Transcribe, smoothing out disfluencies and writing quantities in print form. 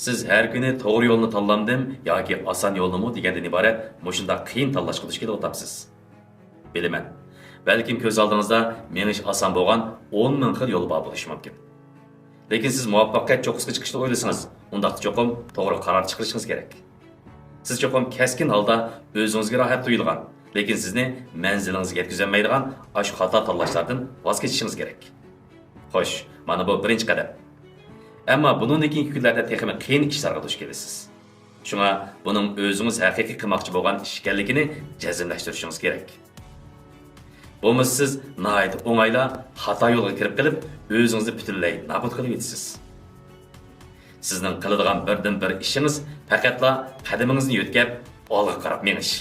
Siz her kuni to'g'ri yo'lni tanlamdim yoki oson yo'lnimi degandan iborat mushunda qiyin tanlash qilish kelib o'tapsiz. Bilaman. Balkim ko'z oldingizda menish oson bo'lgan 10 ming xil yo'l bor bo'lishi mumkin. Lekin siz muvaffaqiyat cho'qqisiga chiqishni o'ylasangiz, unda cho'qim to'g'ri qaror chiqarishingiz kerak. Siz cho'qim keskin holda o'zingizga rohat tuyulgan, lekin sizni manzilingizga yetkazolmaydigan shu xato tanlashlardan voz kechishingiz kerak. Xo'sh, mana bu birinchi qadam. Ammo bundan keyingi kunlarda texnik qiyin ishlarga duch kelasiz. Shunga buning o'zingiz haqiqiy qilmoqchi bo'lgan ish ekanligini jazmlashtirishingiz kerak. Bo'lmasa siz nihoyat o'ng'ayla xato yo'lga kirib qilib, o'zingizni butunlay nobud qilib yetasiz. Sizning qiladigan birdan bir ishingiz faqatla qadamingizni yo'tkab, olg'a qarab menish.